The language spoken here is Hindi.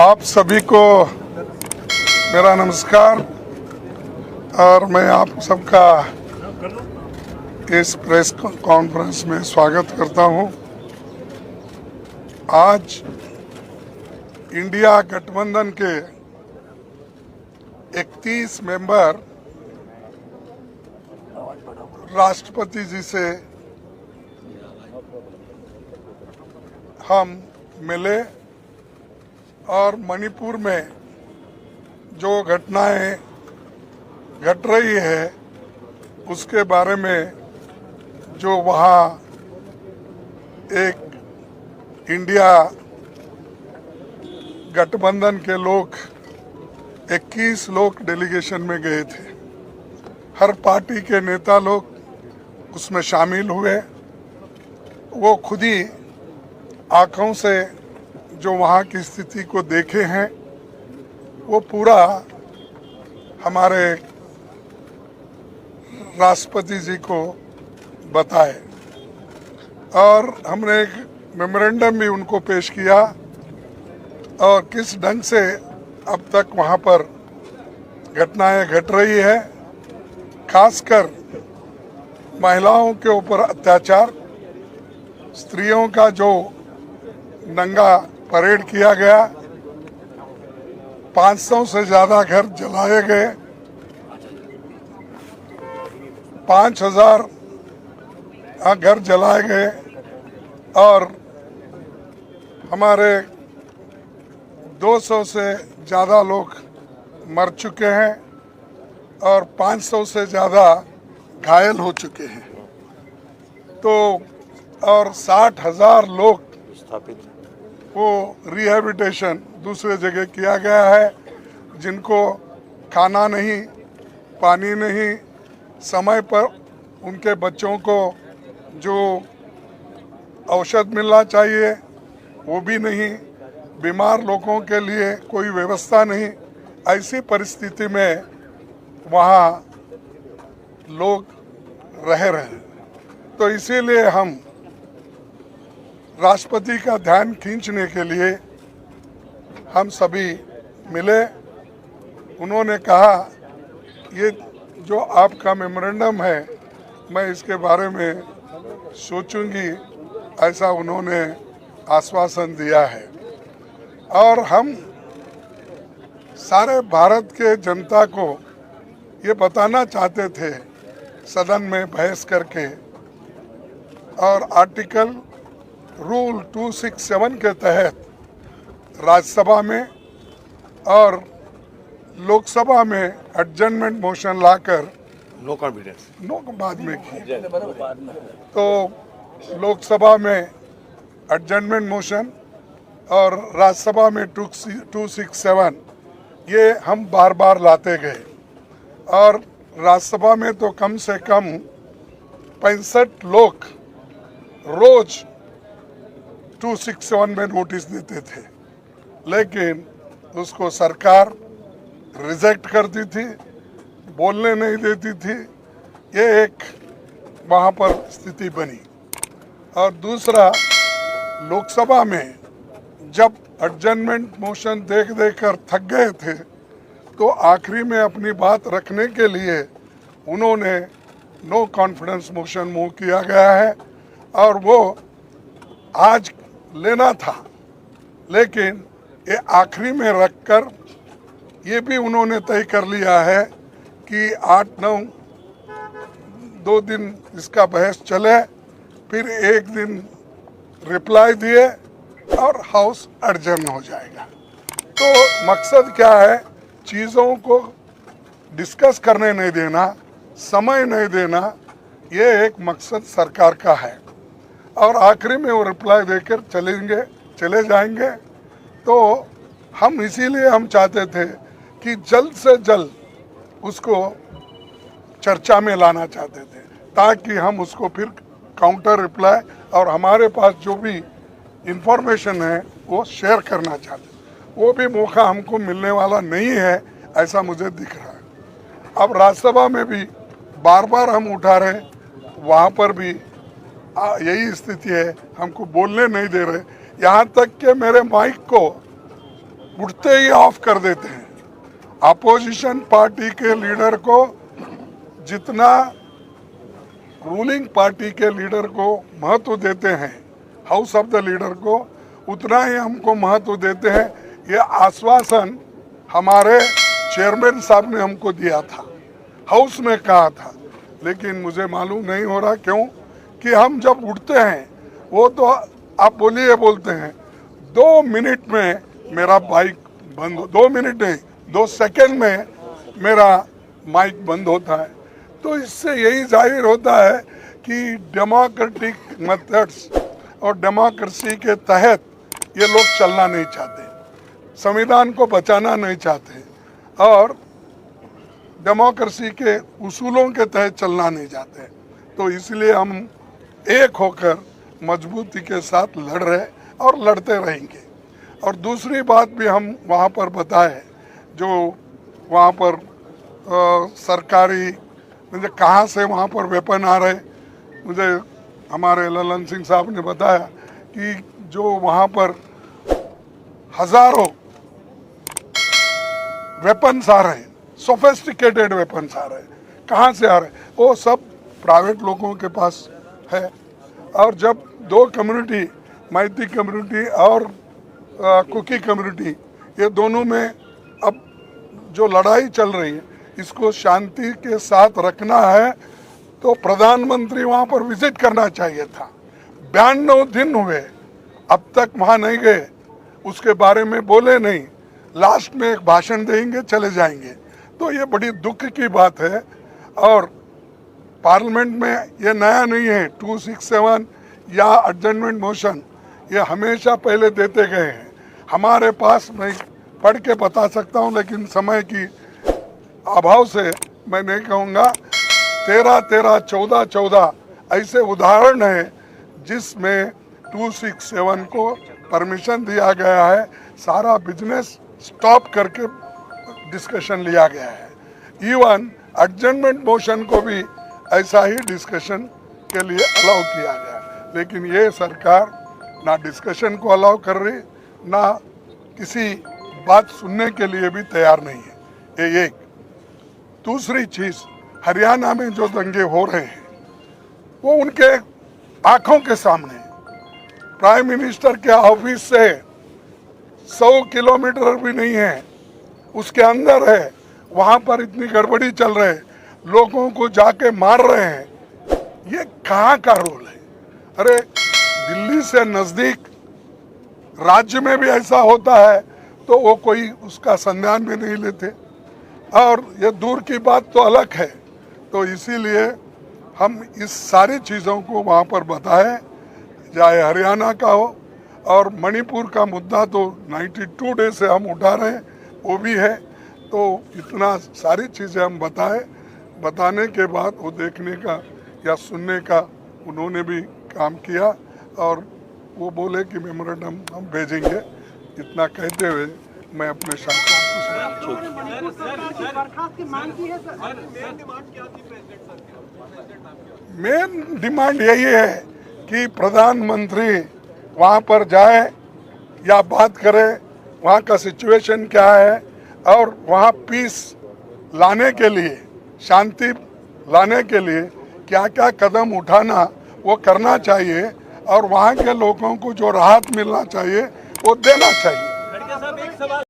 आप सभी को मेरा नमस्कार और मैं आप सबका इस प्रेस कॉन्फ्रेंस में स्वागत करता हूं। आज इंडिया गठबंधन के 31 मेंबर राष्ट्रपति जी से हम मिले और मणिपुर में जो घटनाएं घट रही है उसके बारे में जो वहाँ एक इंडिया गठबंधन के लोग 21 लोग डेलीगेशन में गए थे। हर पार्टी के नेता लोग उसमें शामिल हुए। वो खुद ही आँखों से जो वहाँ की स्थिति को देखे हैं वो पूरा हमारे राष्ट्रपति जी को बताए और हमने एक मेमोरेंडम भी उनको पेश किया और किस ढंग से अब तक वहाँ पर घटनाएं घट रही है, खासकर महिलाओं के ऊपर अत्याचार, स्त्रियों का जो नंगा परेड किया गया, 500 से ज्यादा घर जलाए गए, 5000 घर जलाए गए और हमारे 200 से ज़्यादा लोग मर चुके हैं और 500 से ज़्यादा घायल हो चुके हैं। तो और 60,000 लोग स्थापित वो रिहेबिलिटेशन दूसरे जगह किया गया है, जिनको खाना नहीं, पानी नहीं, समय पर उनके बच्चों को जो औषध मिलना चाहिए वो भी नहीं, बीमार लोगों के लिए कोई व्यवस्था नहीं। ऐसी परिस्थिति में वहाँ लोग रह रहे हैं। तो इसीलिए हम राष्ट्रपति का ध्यान खींचने के लिए हम सभी मिले। उन्होंने कहा ये जो आपका मेमोरेंडम है मैं इसके बारे में सोचूंगी, ऐसा उन्होंने आश्वासन दिया है। और हम सारे भारत के जनता को ये बताना चाहते थे सदन में बहस करके, और आर्टिकल रूल 267 के तहत राज्यसभा में और लोकसभा में एडजर्नमेंट मोशन लाकर नो कॉन्फिडेंस बाद में की। तो लोकसभा में एडजर्नमेंट मोशन और राज्यसभा में 267 ये हम बार बार लाते गए और राज्यसभा में तो कम से कम 65 लोग रोज 267 में नोटिस देते थे, लेकिन उसको सरकार रिजेक्ट करती थी, बोलने नहीं देती थी। ये एक वहाँ पर स्थिति बनी। और दूसरा, लोकसभा में जब एडजर्नमेंट मोशन देख कर थक गए थे तो आखिरी में अपनी बात रखने के लिए उन्होंने नो कॉन्फिडेंस मोशन मूव किया गया है और वो आज लेना था, लेकिन ये आखिरी में रखकर ये भी उन्होंने तय कर लिया है कि 8-9 2 दिन इसका बहस चले, फिर एक दिन रिप्लाई दिए और हाउस एडजर्न हो जाएगा। तो मकसद क्या है, चीज़ों को डिस्कस करने नहीं देना, समय नहीं देना, ये एक मकसद सरकार का है। और आखिरी में वो रिप्लाई देकर चले जाएंगे। तो हम इसीलिए हम चाहते थे कि जल्द से जल्द उसको चर्चा में लाना चाहते थे, ताकि हम उसको फिर काउंटर रिप्लाई और हमारे पास जो भी इंफॉर्मेशन है वो शेयर करना चाहते। वो भी मौका हमको मिलने वाला नहीं है, ऐसा मुझे दिख रहा है। अब राज्यसभा में भी बार बार हम उठा रहे, वहाँ पर भी यही स्थिति है, हमको बोलने नहीं दे रहे। यहाँ तक कि मेरे माइक को उठते ही ऑफ कर देते हैं। अपोजिशन पार्टी के लीडर को जितना रूलिंग पार्टी के लीडर को महत्व देते हैं, हाउस ऑफ द लीडर को, उतना ही हमको महत्व देते हैं। ये आश्वासन हमारे चेयरमैन साहब ने हमको दिया था, हाउस में कहा था, लेकिन मुझे मालूम नहीं हो रहा क्यों कि हम जब उठते हैं वो तो आप बोलिए बोलते हैं 2 मिनट में मेरा बाइक बंद, 2 मिनट नहीं 2 सेकंड में मेरा माइक बंद होता है। तो इससे यही जाहिर होता है कि डेमोक्रेटिक मेथड्स और डेमोक्रेसी के तहत ये लोग चलना नहीं चाहते, संविधान को बचाना नहीं चाहते और डेमोक्रेसी के उसूलों के तहत चलना नहीं चाहते। तो इसलिए हम एक होकर मजबूती के साथ लड़ रहे और लड़ते रहेंगे। और दूसरी बात भी हम वहाँ पर बताए, जो वहाँ पर सरकारी मुझे कहाँ से वहाँ पर वेपन आ रहे, मुझे हमारे ललन सिंह साहब ने बताया कि जो वहाँ पर हजारों वेपन्स आ रहे, सोफिस्टिकेटेड वेपन्स आ रहे, कहाँ से आ रहे, वो सब प्राइवेट लोगों के पास है। और जब 2 कम्युनिटी, मैती कम्युनिटी और कुकी कम्युनिटी, ये दोनों में अब जो लड़ाई चल रही है, इसको शांति के साथ रखना है तो प्रधानमंत्री वहाँ पर विजिट करना चाहिए था। 92 दिन हुए, अब तक वहाँ नहीं गए, उसके बारे में बोले नहीं, लास्ट में एक भाषण देंगे चले जाएंगे। तो ये बड़ी दुख की बात है। और पार्लियामेंट में ये नया नहीं है, 267 या एडजर्नमेंट मोशन, ये हमेशा पहले देते गए हैं। हमारे पास मैं पढ़ के बता सकता हूँ, लेकिन समय की अभाव से मैं नहीं कहूँगा। 13-13, 14-14 ऐसे उदाहरण है जिसमें 267 को परमिशन दिया गया है, सारा बिजनेस स्टॉप करके डिस्कशन लिया गया है। इवन एडजर्नमेंट मोशन को भी ऐसा ही डिस्कशन के लिए अलाउ किया गया, लेकिन ये सरकार ना डिस्कशन को अलाउ कर रही, ना किसी बात सुनने के लिए भी तैयार नहीं है। ये एक। दूसरी चीज, हरियाणा में जो दंगे हो रहे हैं वो उनके आंखों के सामने, प्राइम मिनिस्टर के ऑफिस से 100 किलोमीटर भी नहीं है, उसके अंदर है, वहां पर इतनी गड़बड़ी चल रही है, लोगों को जाके मार रहे हैं। ये कहाँ का रोल है? अरे दिल्ली से नजदीक राज्य में भी ऐसा होता है तो वो कोई उसका संज्ञान भी नहीं लेते, और ये दूर की बात तो अलग है। तो इसीलिए हम इस सारी चीज़ों को वहाँ पर बताएं, चाहे हरियाणा का हो, और मणिपुर का मुद्दा तो 92 डे से हम उठा रहे हैं, वो भी है। तो इतना सारी चीज़ें हम बताएं, बताने के बाद वो देखने का या सुनने का उन्होंने भी काम किया, और वो बोले कि मेमोरेंडम हम भेजेंगे। इतना कहते हुए मैं अपने शासन मेन डिमांड यही है कि प्रधानमंत्री वहाँ पर जाए या बात करे, वहाँ का सिचुएशन क्या है, और वहाँ पीस लाने के लिए, शांति लाने के लिए क्या क्या कदम उठाना वो करना चाहिए, और वहाँ के लोगों को जो राहत मिलना चाहिए वो देना चाहिए।